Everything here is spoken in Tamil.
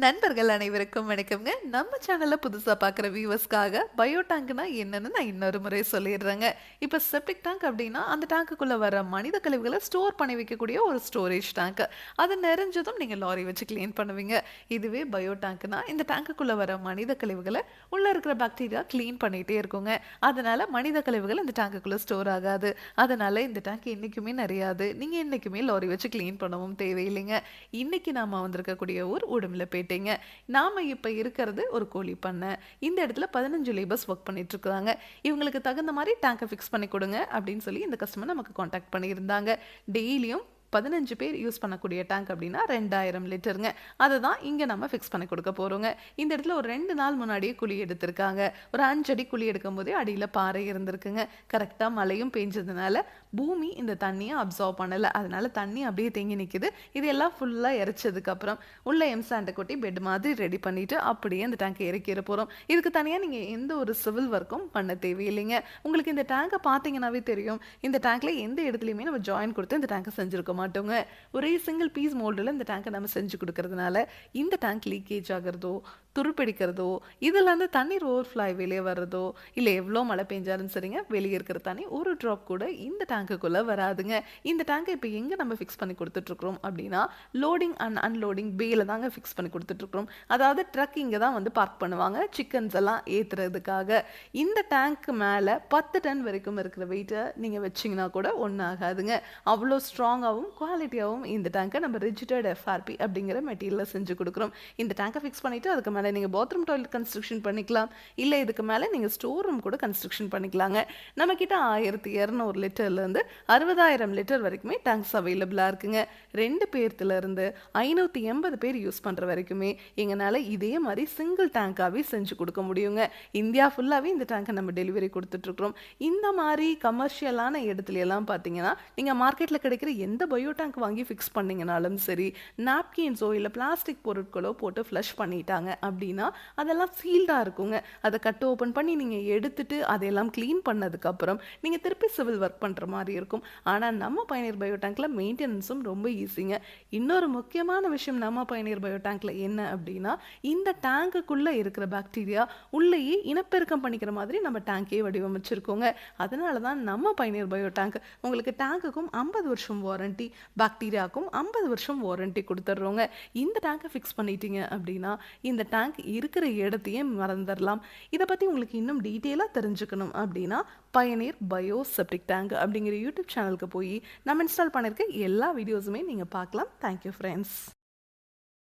நண்பர்கள் அனைவருக்கும் வணக்கம்ங்க. நம்ம சேனல்ல புதுசா பார்க்குற வியூவர்ஸ்க்காக பயோ டேங்க்னா என்னன்னு நான் இன்னொரு முறை சொல்லிடுறேங்க. இப்போ செப்டிக் டேங்க் அப்படின்னா அந்த டேங்க்குள்ள வர மனித கழிவுகளை ஸ்டோர் பண்ணி வைக்கக்கூடிய ஒரு ஸ்டோரேஜ் டேங்க். அது நிறைஞ்சதும் நீங்க லாரி வச்சு கிளீன் பண்ணுவீங்க. இதுவே பயோ டேங்க்னா இந்த டேங்க்குள்ள வர மனித கழிவுகளை உள்ள இருக்கிற பாக்டீரியா கிளீன் பண்ணிட்டே இருக்குங்க. அதனால மனித கழிவுகள் இந்த டேங்க்குள்ள ஸ்டோர் ஆகாது. அதனால இந்த டேங்க் என்னைக்குமே நிறையாது. நீங்க என்னைக்குமே லாரி வச்சு கிளீன் பண்ணவும் தேவையில்லைங்க. இன்னைக்கு நாம வந்திருக்கக்கூடிய ஊர் உடுமலைப்பேட்டை. நாம இப்ப இருக்கிறது ஒரு கோழி பண்ணை. இந்த இடத்துல 15 லேபர்ஸ் ஒர்க் பண்ணிட்டு இருக்காங்க. இவங்களுக்கு தகுந்த மாதிரி டேங்கை ஃபிக்ஸ் பண்ணி கொடுங்க அப்படின்னு சொல்லி இந்த கஸ்டமர் நமக்கு காண்டாக்ட் பண்ணியிருந்தாங்க. டெய்லியும் 15 பேர் யூஸ் பண்ணக்கூடிய டேங்க் அப்படின்னா 2000 லிட்டருங்க. அதை தான் இங்கே நம்ம ஃபிக்ஸ் பண்ணி கொடுக்க போகிறோங்க. இந்த இடத்துல ஒரு 2 நாள் முன்னாடியே குழி எடுத்திருக்காங்க. ஒரு 5 அடி குழி எடுக்கும் போதே அடியில் பாறை இருந்திருக்குங்க. கரெக்டாக மழையும் பெஞ்சதுனால பூமி இந்த தண்ணியை அப்சர்வ் பண்ணலை. அதனால தண்ணி அப்படியே தேங்கி நிற்குது. இதெல்லாம் ஃபுல்லாக இறைச்சதுக்கப்புறம் உள்ள எம்சாண்டை கொட்டி பெட் மாதிரி ரெடி பண்ணிட்டு அப்படியே அந்த டேங்கை இறக்கிற போகிறோம். இதுக்கு தனியாக நீங்கள் எந்த ஒரு சிவில் ஒர்க்கும் பண்ண தேவையில்லைங்க. உங்களுக்கு இந்த டேங்கை பார்த்தீங்கன்னாவே தெரியும். இந்த டேங்க்ல எந்த இடத்துலையுமே நம்ம ஜாயின் கொடுத்து இந்த டேங்கை செஞ்சுருக்க மாட்டோங்க. ஒரே சிங்கிள் பீஸ் மோல்டில் இந்த டேங்கை நம்ம செஞ்சு கொடுக்கறதுனால இந்த டேங்க் லீக்கேஜ் ஆகிறதோ துருப்பிடிக்கிறதோ இதில் தண்ணீர் ஓவர்ஃப்ளோ வெளியே வர்றதோ இல்லை எவ்வளோ மழை பெஞ்சாலும் சரிங்க வெளியே இருக்கிற தண்ணி ஒரு ட்ராப் கூட இந்த டேங்குக்குள்ளே வராதுங்க. இந்த டேங்கை இப்போ எங்கே நம்ம ஃபிக்ஸ் பண்ணி கொடுத்துட்ருக்குறோம் அப்படின்னா லோடிங் அண்ட் அன்லோடிங் பேல தாங்க ஃபிக்ஸ் பண்ணி கொடுத்துட்ருக்குறோம். அதாவது ட்ரக் இங்கே தான் வந்து பார்க் பண்ணுவாங்க சிக்கன்ஸ் எல்லாம் ஏற்றுறதுக்காக. இந்த டேங்க்கு மேலே 10 டன் வரைக்கும் இருக்கிற வெயிட்டை நீங்கள் வச்சிங்கன்னா கூட ஒன்றும் ஆகாதுங்க. அவ்வளோ ஸ்ட்ராங்காகவும் குவாலிட்டியாகவும் இந்த டேங்கை நம்ம ரிஜிட்டட் எஃப்ஆர்பி அப்படிங்கிற மெட்டீரியலை செஞ்சு கொடுக்குறோம். இந்த டேங்கை ஃபிக்ஸ் பண்ணிவிட்டு அதுக்கு மேலே நீங்கள் பாத்ரூம் டாய்லெட் கன்ஸ்ட்ரக்ஷன் பண்ணிக்கலாம். இல்லை இதுக்கு மேலே நீங்கள் ஸ்டோர் ரூம் கூட கன்ஸ்ட்ரக்ஷன் பண்ணிக்கலாங்க. நம்மக்கிட்ட 1200 லிட்டர்லேருந்து 60,000 லிட்டர் வரைக்குமே டேங்க்ஸ் அவைலபிளாக இருக்குங்க. 2 பேர்த்துலேருந்து 580 பேர் யூஸ் பண்ணுற வரைக்குமே எங்களால் இதே மாதிரி சிங்கிள் டேங்காகவே செஞ்சு கொடுக்க முடியுங்க. இந்தியா ஃபுல்லாகவே இந்த டேங்கை நம்ம டெலிவரி கொடுத்துட்ருக்குறோம். இந்த மாதிரி கமர்ஷியலான இடத்துல எல்லாம் பார்த்தீங்கன்னா நீங்கள் மார்க்கெட்டில் கிடைக்கிற எந்த பயோ டேங்க் வாங்கி ஃபிக்ஸ் பண்ணிங்கனாலும் சரி நாப்கின்ஸோ இல்லை பிளாஸ்டிக் பொருட்களோ போட்டு ஃப்ளஷ் பண்ணிட்டாங்க அப்படின்னா அதெல்லாம் சீல்டாக இருக்குங்க. அதை கட் ஓப்பன் பண்ணி நீங்கள் எடுத்துட்டு அதையெல்லாம் க்ளீன் பண்ணதுக்கப்புறம் நீங்கள் திருப்பி சிவில் ஒர்க் பண்ணுற மாதிரி இருக்கும். ஆனால் நம்ம பயணியர் பயோ டேங்க்ல மெயின்டெனன்ஸும் ரொம்ப ஈஸிங்க. இன்னொரு முக்கியமான விஷயம் நம்ம பயணியர் பயோ டேங்க்ல என்ன அப்படின்னா இந்த டேங்குக்குள்ளே இருக்கிற பாக்டீரியா உள்ளேயே இனப்பெருக்கம் பண்ணிக்கிற மாதிரி நம்ம டேங்கே வடிவமைச்சிருக்கோங்க. அதனால தான் நம்ம பயணியர் பயோ டேங்க் உங்களுக்கு டேங்குக்கும் 50 வருஷம் வாரண்டி பாக்டீரியாவுக்கும் 50 வருஷம் வாரண்டி கொடுத்துட்றோங்க. இந்த டேங்கை ஃபிக்ஸ் பண்ணிட்டீங்க அப்படின்னா இந்த டேங்க் இருக்கிற இடத்தையே மறந்துடலாம். இதை பற்றி உங்களுக்கு இன்னும் டீட்டெயிலாக தெரிஞ்சுக்கணும் அப்படின்னா பயனியர் பயோ செப்டிக் டேங்க் அப்படிங்கிற யூடியூப் சேனலுக்கு போய் நம்ம இன்ஸ்டால் பண்ணியிருக்க எல்லா வீடியோஸுமே நீங்கள் பார்க்கலாம். Thank you friends.